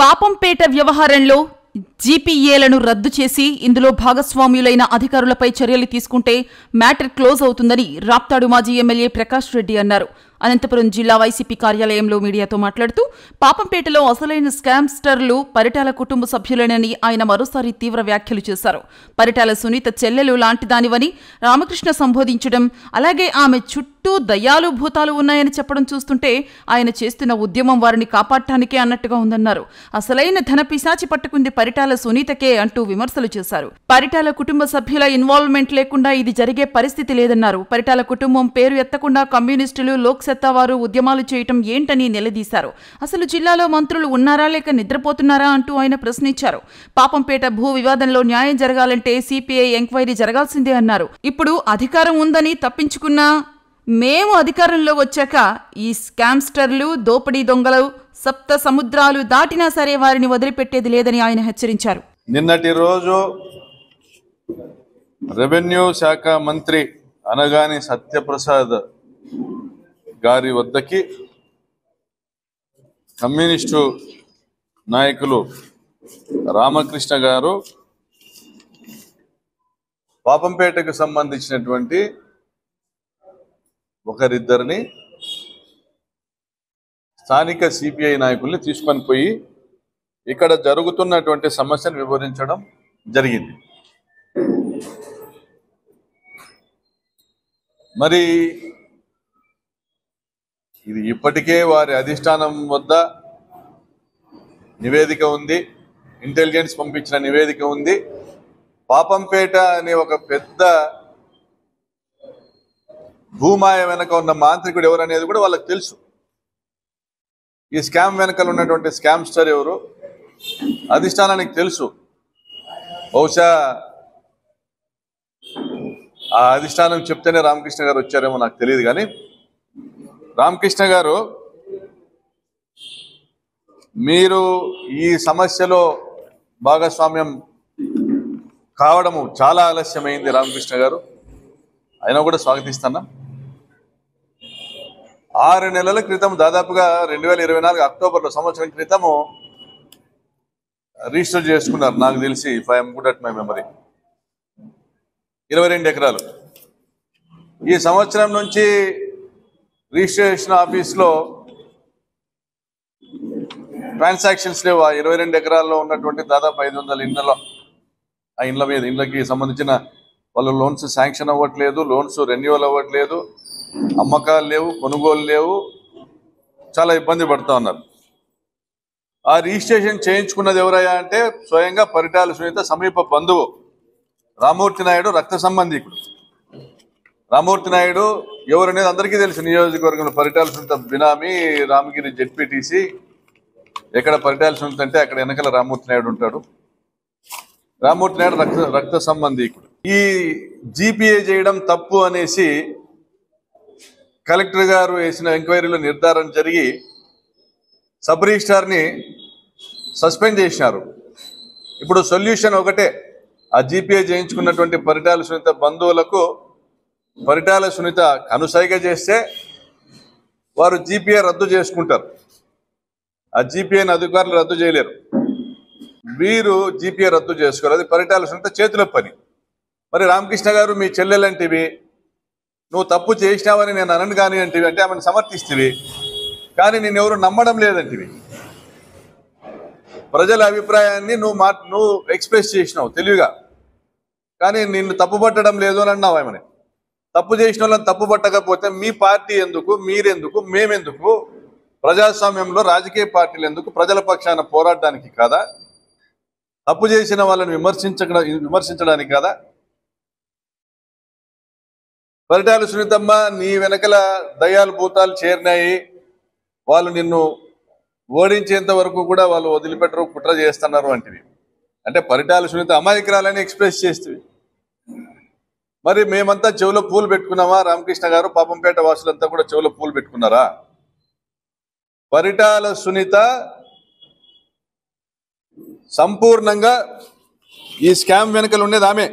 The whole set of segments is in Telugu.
పాపంపేట వ్యవహారంలో జీపీఏలను రద్దు చేసి ఇందులో భాగస్వామ్యులైన అధికారులపై చర్యలు తీసుకుంటే మ్యాటర్ క్లోజ్ అవుతుందని రాప్తాడు మాజీ ఎమ్మెల్యే ప్రకాష్ రెడ్డి అన్నారు. అనంతపురం జిల్లా వైసీపీ కార్యాలయంలో మీడియాతో మాట్లాడుతూ పాపంపేటలో అసలైన స్కామ్స్టర్లు పరిటాల కుటుంబ సభ్యులేనని ఆయన మరోసారి తీవ్ర వ్యాఖ్యలు చేశారు. పరిటాల సునీత చెల్లెలు లాంటిదానివని రామకృష్ణ సంబోధించడం, అలాగే ఆమె చుట్టూ దయ్యాలు భూతాలు ఉన్నాయని చెప్పడం చూస్తుంటే ఆయన చేస్తున్న ఉద్యమం వారిని కాపాడటానికే అన్నట్టుగా ఉందన్నారు. అసలైన ధన పిశాచి పట్టుకుంది పరిటాల సునీతకే అంటూ విమర్శలు చేశారు. పరిటాల కుటుంబ సభ్యుల ఇన్వాల్వ్మెంట్ లేకుండా ఇది జరిగే పరిస్థితి లేదన్నారు. పరిటాల కుటుంబం పేరు ఎత్తకుండా కమ్యూనిస్టులు లోక్సత్తావారు ఉద్యమాలు చేయటం ఏంటని నిలదీశారు. అసలు జిల్లాలో మంత్రులు ఉన్నారా లేక నిద్రపోతున్నారా అంటూ ఆయన ప్రశ్నించారు. పాపంపేట భూ వివాదంలో న్యాయం జరగాలంటే సిపిఐ ఎంక్వైరీ జరగాల్సిందే అన్నారు. ఇప్పుడు అధికారం ఉందని తప్పించుకున్నా మేము అధికారంలో వచ్చాక ఈ స్కామ్స్టర్లు దోపిడీ దొంగలు సప్త సముద్రాలు దాటినా సరే వారిని వదిలిపెట్టేది లేదని ఆయన హెచ్చరించారు. నిన్నటి రోజు రెవెన్యూ శాఖ మంత్రి అనగాని సత్యప్రసాద్ గారి వద్దకి కమ్యూనిస్టు నాయకులు రామకృష్ణ గారు పాపంపేటకు సంబంధించినటువంటి ఒకరిద్దరిని స్థానిక సిపిఐ నాయకుల్ని తీసుకొని పోయి ఇక్కడ జరుగుతున్నటువంటి సమస్యను వివరించడం జరిగింది. మరి ఇది ఇప్పటికే వారి అధిష్టానం వద్ద నివేదిక ఉంది, ఇంటెలిజెన్స్ పంపించిన నివేదిక ఉంది. పాపంపేట అనే ఒక పెద్ద భూమాయ వెనక ఉన్న మాంత్రికుడు ఎవరు అనేది కూడా వాళ్ళకి తెలుసు. ఈ స్కామ్ వెనకలు ఉన్నటువంటి స్కామ్స్టర్ ఎవరు అధిష్టానానికి తెలుసు. బహుశా ఆ అధిష్టానం చెప్తేనే రామకృష్ణ గారు వచ్చారేమో నాకు తెలియదు. కానీ రామకృష్ణ గారు, మీరు ఈ సమస్యలో భాగస్వామ్యం కావడము చాలా ఆలస్యమైంది. రామకృష్ణ గారు అయినా కూడా స్వాగతిస్తున్నా. 6 నెలల క్రితం దాదాపుగా 2024 అక్టోబర్లో సంవత్సరం క్రితము రిజిస్టర్ చేసుకున్నారు నాకు తెలిసి, if I'm good at my memory, 22 ఎకరాలు. ఈ సంవత్సరం నుంచి రిజిస్ట్రేషన్ ఆఫీస్లో ట్రాన్సాక్షన్స్ లేవు. ఆ 22 ఎకరాల్లో ఉన్నటువంటి దాదాపు 500 ఇళ్లలో, ఆ ఇళ్ళకి సంబంధించిన వాళ్ళు లోన్స్ శాంక్షన్ అవ్వట్లేదు, లోన్స్ రెన్యువల్ అవ్వట్లేదు, అమ్మకాలు లేవు, కొనుగోలు లేవు, చాలా ఇబ్బంది పడుతూ ఉన్నారు. ఆ రిజిస్ట్రేషన్ చేయించుకున్నది ఎవరయ్యా అంటే స్వయంగా పరిటాల సునీత సమీప బంధువు రామూర్తి నాయుడు, రక్త సంబంధికుడు. రామూర్తి నాయుడు ఎవరనేది అందరికీ తెలుసు. నియోజకవర్గంలో పరిటాల సునీత బినామీ, రామగిరి జెడ్పీటీసీ. ఎక్కడ పరిటాల సునీత అంటే అక్కడ వెనకాల రామూర్తి నాయుడు ఉంటాడు. రామూర్తి నాయుడు రక్త సంబంధికుడు. ఈ జీపీఏ చేయడం తప్పు అనేసి కలెక్టర్ గారు వేసిన ఎంక్వైరీలో నిర్ధారణ జరిగి సబ్ రిజిస్ట్రార్ని సస్పెండ్ చేసినారు. ఇప్పుడు సొల్యూషన్ ఒకటే, ఆ జీపీఏ చేయించుకున్నటువంటి పరిటాల సునీత బంధువులకు పరిటాల సునీత కనుసైగ చేస్తే వారు జీపీఏ రద్దు చేసుకుంటారు. ఆ జీపీఏని అధికారులు రద్దు చేయలేరు. వీరు జీపీఏ రద్దు చేసుకోరు. అది పరిటాల సునీత చేతిలో పని. మరి రామకృష్ణ గారు మీ చెల్లెలంటివి, నువ్వు తప్పు చేసినావని నేను అనను కానీ అంటివి, అంటే ఆమెను సమర్థిస్తేవి, కానీ నేను ఎవరు నమ్మడం లేదంటివి. ప్రజల అభిప్రాయాన్ని నువ్వు ఎక్స్ప్రెస్ చేసినావు తెలివిగా, కానీ నిన్ను తప్పుపట్టడం లేదు అని అన్నావు. ఆమెని తప్పు చేసిన వాళ్ళని తప్పుపట్టకపోతే మీ పార్టీ ఎందుకు, మీరెందుకు, మేమెందుకు, ప్రజాస్వామ్యంలో రాజకీయ పార్టీలు ఎందుకు, ప్రజల పక్షాన పోరాడడానికి కాదా, తప్పు చేసిన వాళ్ళని విమర్శించడానికి కాదా? పరిటాల సునీతమ్మ, నీ వెనకల దయ్యాలు భూతాలు చేరినాయి, వాళ్ళు నిన్ను ఓడించేంత వరకు కూడా వాళ్ళు వదిలిపెట్టరు, కుట్ర చేస్తున్నారు అంటివి. అంటే పరిటాల సునీత అమాయకురాలని ఎక్స్ప్రెస్ చేస్తుంది. మరి మేమంతా చెవులో పూలు పెట్టుకున్నామా? రామకృష్ణ గారు, పాపంపేట వాసులంతా కూడా చెవులో పూలు పెట్టుకున్నారా? పరిటాల సునీత సంపూర్ణంగా ఈ స్కామ్ వెనకలు ఉండేది ఆమె.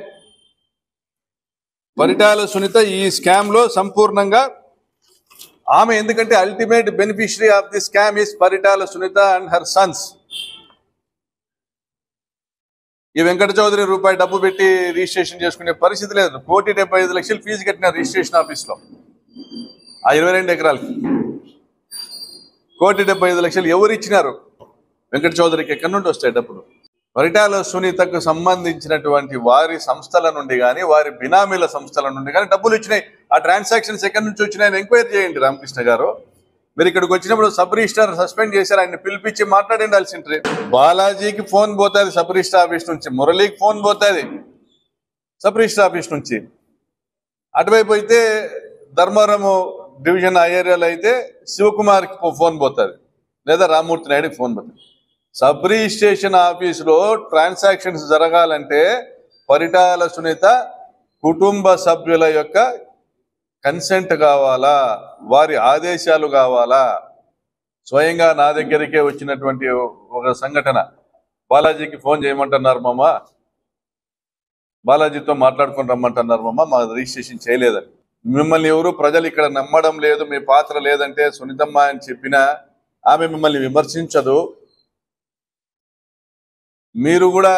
పరిటాల సునీత ఈ స్కామ్ లో సంపూర్ణంగా ఆమె, ఎందుకంటే ultimate beneficiary of the scam is Paritala Sunitha and her sons. ఈ వెంకట చౌదరి రూపాయి డబ్బు పెట్టి రిజిస్ట్రేషన్ చేసుకునే పరిస్థితి లేదు. 1,75,00,000 ఫీజు కట్టిన రిజిస్ట్రేషన్ ఆఫీస్లో ఆ 22 ఎకరాలకి 1,75,00,000 ఎవరు ఇచ్చినారు? వెంకట చౌదరికి ఎక్కడి నుండి వస్తాయి డబ్బులు? పరిటాల సునీతకు సంబంధించినటువంటి వారి సంస్థల నుండి కానీ వారి బినామీల సంస్థల నుండి కానీ డబ్బులు ఇచ్చినాయి. ఆ ట్రాన్సాక్షన్స్ ఎక్కడి నుంచి వచ్చినాయని ఎంక్వైరీ చేయండి రామకృష్ణ గారు. మీరు ఇక్కడికి వచ్చినప్పుడు సబ్ రిజిస్ట్రార్ సస్పెండ్ చేశారు, ఆయన పిలిపించి మాట్లాడిండాల్సింటే. బాలాజీకి ఫోన్ పోతుంది సబ్ రిజిస్ట్రార్ ఆఫీస్ నుంచి, మురళీకి ఫోన్ పోతుంది సబ్ రిజిస్ట్రార్ ఆఫీస్ నుంచి. అటువైపు అయితే ధర్మవరము డివిజన్ ఆ ఏరియాలో అయితే శివకుమార్కి ఫోన్ పోతుంది, లేదా రామ్మూర్తి నాయుడికి ఫోన్ పోతుంది. సబ్ రిజిస్ట్రేషన్ ఆఫీసులో ట్రాన్సాక్షన్స్ జరగాలంటే పరిటాల సునీత కుటుంబ సభ్యుల యొక్క కన్సెంట్ కావాలా, వారి ఆదేశాలు కావాలా. స్వయంగా నా దగ్గరికే వచ్చినటువంటి ఒక సంఘటన, బాలాజీకి ఫోన్ చేయమంటున్నారు మామ, బాలాజీతో మాట్లాడుకొని రమ్మంటున్నారు మామ, మా రిజిస్ట్రేషన్ చేయలేదని. మిమ్మల్ని ఎవరు ప్రజలు ఇక్కడ నమ్మడం లేదు, మీ పాత్ర లేదంటే సునీతమ్మ అని చెప్పినా ఆమె మిమ్మల్ని విమర్శించదు. మీరు కూడా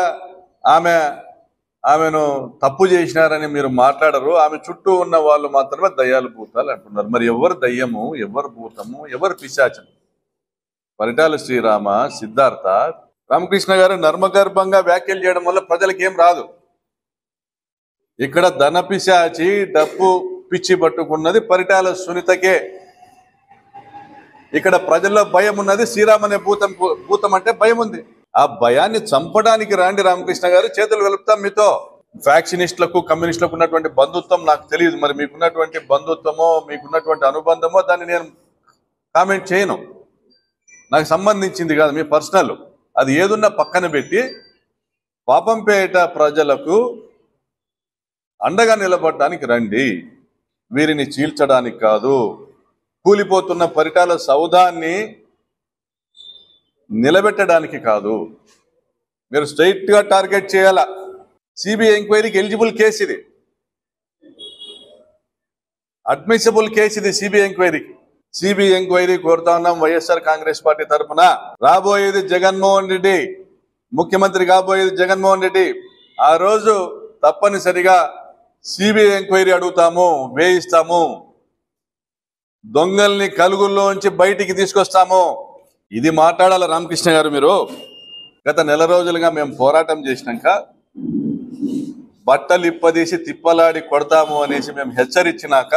ఆమెను తప్పు చేసినారని మీరు మాట్లాడరు. ఆమె చుట్టూ ఉన్న వాళ్ళు మాత్రమే దయ్యాలు భూతాలు అంటున్నారు. మరి ఎవరు దయ్యము, ఎవరు భూతము, ఎవరు పిశాచం? పరిటాల శ్రీరామ, సిద్ధార్థ, రామకృష్ణ గారు నర్మగర్భంగా వ్యాఖ్యలు చేయడం వల్ల ప్రజలకు ఏం రాదు. ఇక్కడ ధన పిశాచి, డబ్బు పిచ్చి పట్టుకున్నది పరిటాల సునీతకే. ఇక్కడ ప్రజల్లో భయం ఉన్నది. శ్రీరామ్ అనే భూతం అంటే భయం ఉంది. ఆ భయాన్ని చంపడానికి రాండి రామకృష్ణ గారు, చేతులు వెలుపుతాం మీతో. ఫ్యాక్షనిస్టులకు కమ్యూనిస్టులకు ఉన్నటువంటి బంధుత్వం నాకు తెలియదు. మరి మీకున్నటువంటి బంధుత్వమో మీకున్నటువంటి అనుబంధమో దాన్ని నేను కామెంట్ చేయను, నాకు సంబంధించింది కాదు, మీ పర్సనల్. అది ఏదున్నా పక్కన పెట్టి పాపంపేట ప్రజలకు అండగా నిలబడడానికి రండి, వీరిని చీల్చడానికి కాదు. కూలిపోతున్న పరిటాల సౌధాన్ని నిలబెట్టడానికి కాదు. మీరు స్ట్రైట్ గా టార్గెట్ చేయాలా. సిబిఐ ఎంక్వైరీకి ఎలిజిబుల్ కేసు ఇది, అడ్మిసిబుల్ కేసు ఇది. సిబిఐ ఎంక్వైరీ కోరుతా ఉన్నాం వైఎస్ఆర్ కాంగ్రెస్ పార్టీ తరఫున. రాబోయేది జగన్మోహన్ రెడ్డి, ముఖ్యమంత్రి కాబోయేది జగన్మోహన్ రెడ్డి. ఆ రోజు తప్పనిసరిగా సిబిఐ ఎంక్వైరీ అడుగుతాము, వేయిస్తాము, దొంగల్ని కలుగుల్లోంచి బయటికి తీసుకొస్తాము. ఇది మాట్లాడాల రామకృష్ణ గారు. మీరు గత నెల రోజులుగా మేము పోరాటం చేసినాక బట్టలు ఇప్పదీసి తిప్పలాడి కొడతాము అనేసి మేము హెచ్చరించినాక,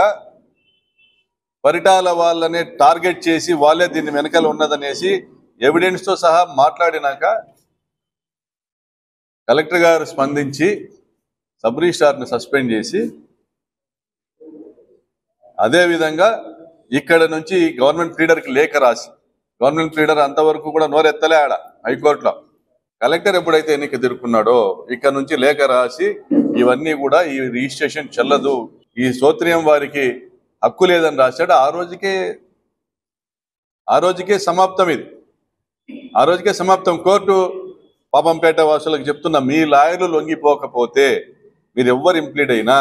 పరిటాల వాళ్ళని టార్గెట్ చేసి వాళ్ళే దీన్ని వెనకాల ఉన్నదనేసి ఎవిడెన్స్తో సహా మాట్లాడినాక కలెక్టర్ గారు స్పందించి సబ్ రిజిస్ట్రార్ని సస్పెండ్ చేసి, అదేవిధంగా ఇక్కడ నుంచి గవర్నమెంట్ లీడర్కి లేఖ రాసి, గవర్నమెంట్ లీడర్ అంతవరకు కూడా నోరెత్తలే ఆడ హైకోర్టులో. కలెక్టర్ ఎప్పుడైతే ఎన్నిక ఎదుర్కొన్నాడో ఇక్కడ నుంచి లేఖ రాసి ఇవన్నీ కూడా ఈ రిజిస్ట్రేషన్ చెల్లదు, ఈ సోత్రియం వారికి హక్కు లేదని రాశాడు. ఆ రోజుకే సమాప్తం ఇది. ఆ రోజుకే సమాప్తం. కోర్టు పాపంపేట వాసులకు చెప్తున్నా, మీ లాయర్లు లొంగిపోకపోతే మీరు ఎవ్వరు ఇంప్లీడ్ అయినా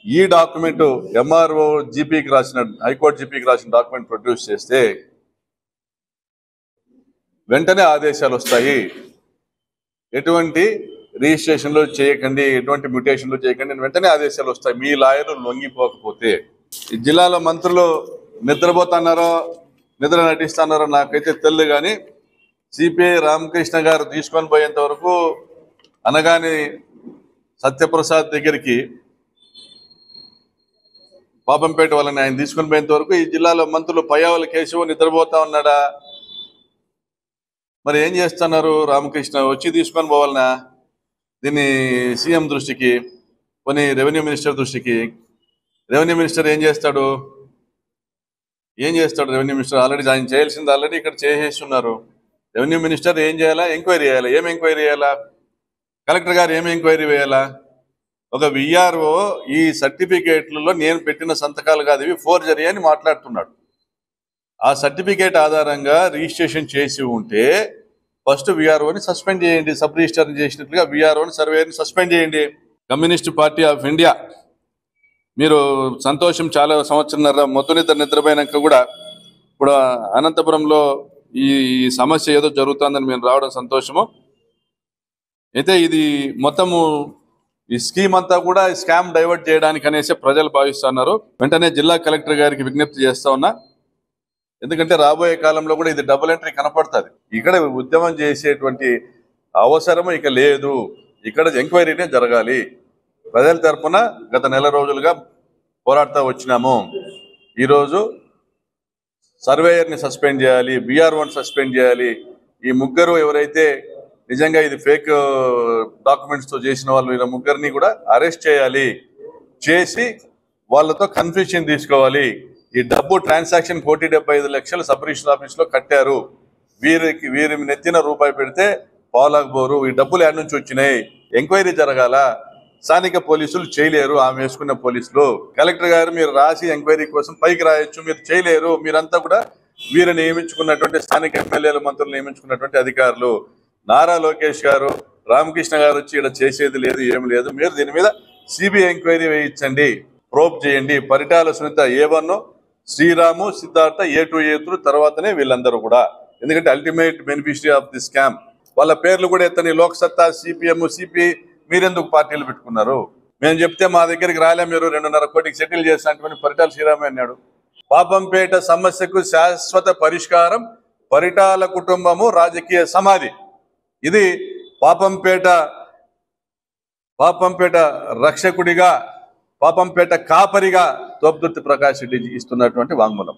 ఈ డాక్యుమెంట్ ఎంఆర్ఓ జీపీకి రాసిన, హైకోర్టు జీపీకి రాసిన డాక్యుమెంట్ ప్రొడ్యూస్ చేస్తే వెంటనే ఆదేశాలు వస్తాయి. ఎటువంటి రిజిస్ట్రేషన్లు చేయకండి, ఎటువంటి మ్యూటేషన్లు చేయకండి, వెంటనే ఆదేశాలు వస్తాయి మీ లాయర్లు లొంగిపోకపోతే. ఈ జిల్లాలో మంత్రులు నిద్రపోతున్నారో నిద్ర నటిస్తున్నారో నాకైతే తెలియదు, కానీ సిపిఐ రామకృష్ణ గారు తీసుకొని పోయేంత వరకు, అనగాని సత్యప్రసాద్ దగ్గరికి పాపంపేట వాళ్ళని ఆయన తీసుకొని పోయేంత వరకు ఈ జిల్లాలో మంత్రులు పయ్యావుల కేశవ్ నిద్రపోతా ఉన్నాడా? మరి ఏం చేస్తున్నారు? రామకృష్ణ వచ్చి తీసుకొని పోవాలనా దీన్ని సీఎం దృష్టికి, కొన్ని రెవెన్యూ మినిస్టర్ దృష్టికి. రెవెన్యూ మినిస్టర్ ఏం చేస్తాడు? రెవెన్యూ మినిస్టర్ ఆల్రెడీ ఆయన చేయాల్సింది ఆల్రెడీ ఇక్కడ చేసేస్తున్నారు. రెవెన్యూ మినిస్టర్ ఏం చేయాలా? ఎంక్వైరీ చేయాలా. ఏం ఎంక్వైరీ చేయాలా? కలెక్టర్ గారు ఏం ఎంక్వైరీ వేయాలా? ఒక విఆర్ఓ ఈ సర్టిఫికేట్లలో నేను పెట్టిన సంతకాలు కాదు ఇవి, ఫోర్జరీ అని మాట్లాడుతున్నాడు. ఆ సర్టిఫికేట్ ఆధారంగా రిజిస్ట్రేషన్ చేసి ఉంటే ఫస్ట్ విఆర్ఓని సస్పెండ్ చేయండి. సబ్ రిజిస్టర్ చేసినట్లుగా విఆర్ఓని, సర్వేని సస్పెండ్ చేయండి. కమ్యూనిస్ట్ పార్టీ ఆఫ్ ఇండియా, మీరు సంతోషం. చాలా సంవత్సరంన్నర మొత్తం నిద్రపోయినాక కూడా ఇప్పుడు అనంతపురంలో ఈ సమస్య ఏదో జరుగుతుందని మేము రావడం సంతోషము. అయితే ఇది మొత్తము ఈ స్కీమ్ అంతా కూడా స్కామ్ డైవర్ట్ చేయడానికి అనేసి ప్రజలు భావిస్తున్నారు. వెంటనే జిల్లా కలెక్టర్ గారికి విజ్ఞప్తి చేస్తా ఉన్నా. ఎందుకంటే రాబోయే కాలంలో కూడా ఇది డబుల్ ఎంట్రీ కనపడుతుంది. ఇక్కడ ఉద్యమం చేసేటువంటి అవసరం ఇక లేదు. ఇక్కడ ఎంక్వైరీనే జరగాలి. ప్రజల తరఫున గత నెల రోజులుగా పోరాడుతూ వచ్చినాము. ఈరోజు సర్వేయర్ని సస్పెండ్ చేయాలి, BR1 సస్పెండ్ చేయాలి. ఈ ముగ్గురు ఎవరైతే నిజంగా ఇది ఫేక్ డాక్యుమెంట్స్తో చేసిన వాళ్ళు, ఇలా ముగ్గురిని కూడా అరెస్ట్ చేయాలి. చేసి వాళ్ళతో కన్ఫ్యూషన్ తీసుకోవాలి. ఈ డబ్బు ట్రాన్సాక్షన్ 1,75 లక్షలు సబ్ రిజిస్టర్ ఆఫీస్లో కట్టారు. వీరి నెత్తిన రూపాయి పెడితే పాలకపోరు. ఈ డబ్బులు ఎక్కడి నుంచి వచ్చినాయి? ఎంక్వైరీ జరగాల. స్థానిక పోలీసులు చేయలేరు. ఆమె వేసుకున్న పోలీసులు. కలెక్టర్ గారు మీరు రాసి ఎంక్వైరీ కోసం పైకి రాయొచ్చు, మీరు చేయలేరు. మీరంతా కూడా వీరు నియమించుకున్నటువంటి స్థానిక ఎమ్మెల్యేల, మంత్రులు నియమించుకున్నటువంటి అధికారులు. నారా లోకేష్ గారు, రామకృష్ణ గారు వచ్చి ఇక్కడ చేసేది లేదు, ఏమి లేదు. మీరు దీని మీద సిబిఐ ఎంక్వైరీ వేయించండి, ప్రోబ్ చేయండి. Paritala Sunitha A1, Sriramu, Siddhartha A2, A3, తర్వాతనే వీళ్ళందరూ కూడా. ఎందుకంటే ultimate beneficiary of the scam. వాళ్ళ పేర్లు కూడా ఎత్తని. లోక్సత్తా, CPM, CPI మీరెందుకు పార్టీలు పెట్టుకున్నారు? మేము చెప్తే మా దగ్గరికి రాలే, మీరు 2.5 కోటికి సెటిల్ చేసినటువంటి పరిటాల శ్రీరామే అన్నాడు. పాపంపేట సమస్యకు శాశ్వత పరిష్కారం పరిటాల కుటుంబము రాజకీయ సమాధి. ఇది పాపంపేట రక్షకుడిగా, పాపంపేట కాపరిగా తోపుదుర్తి ప్రకాష్ రెడ్డి ఇస్తున్నటువంటి వాంగ్మూలం.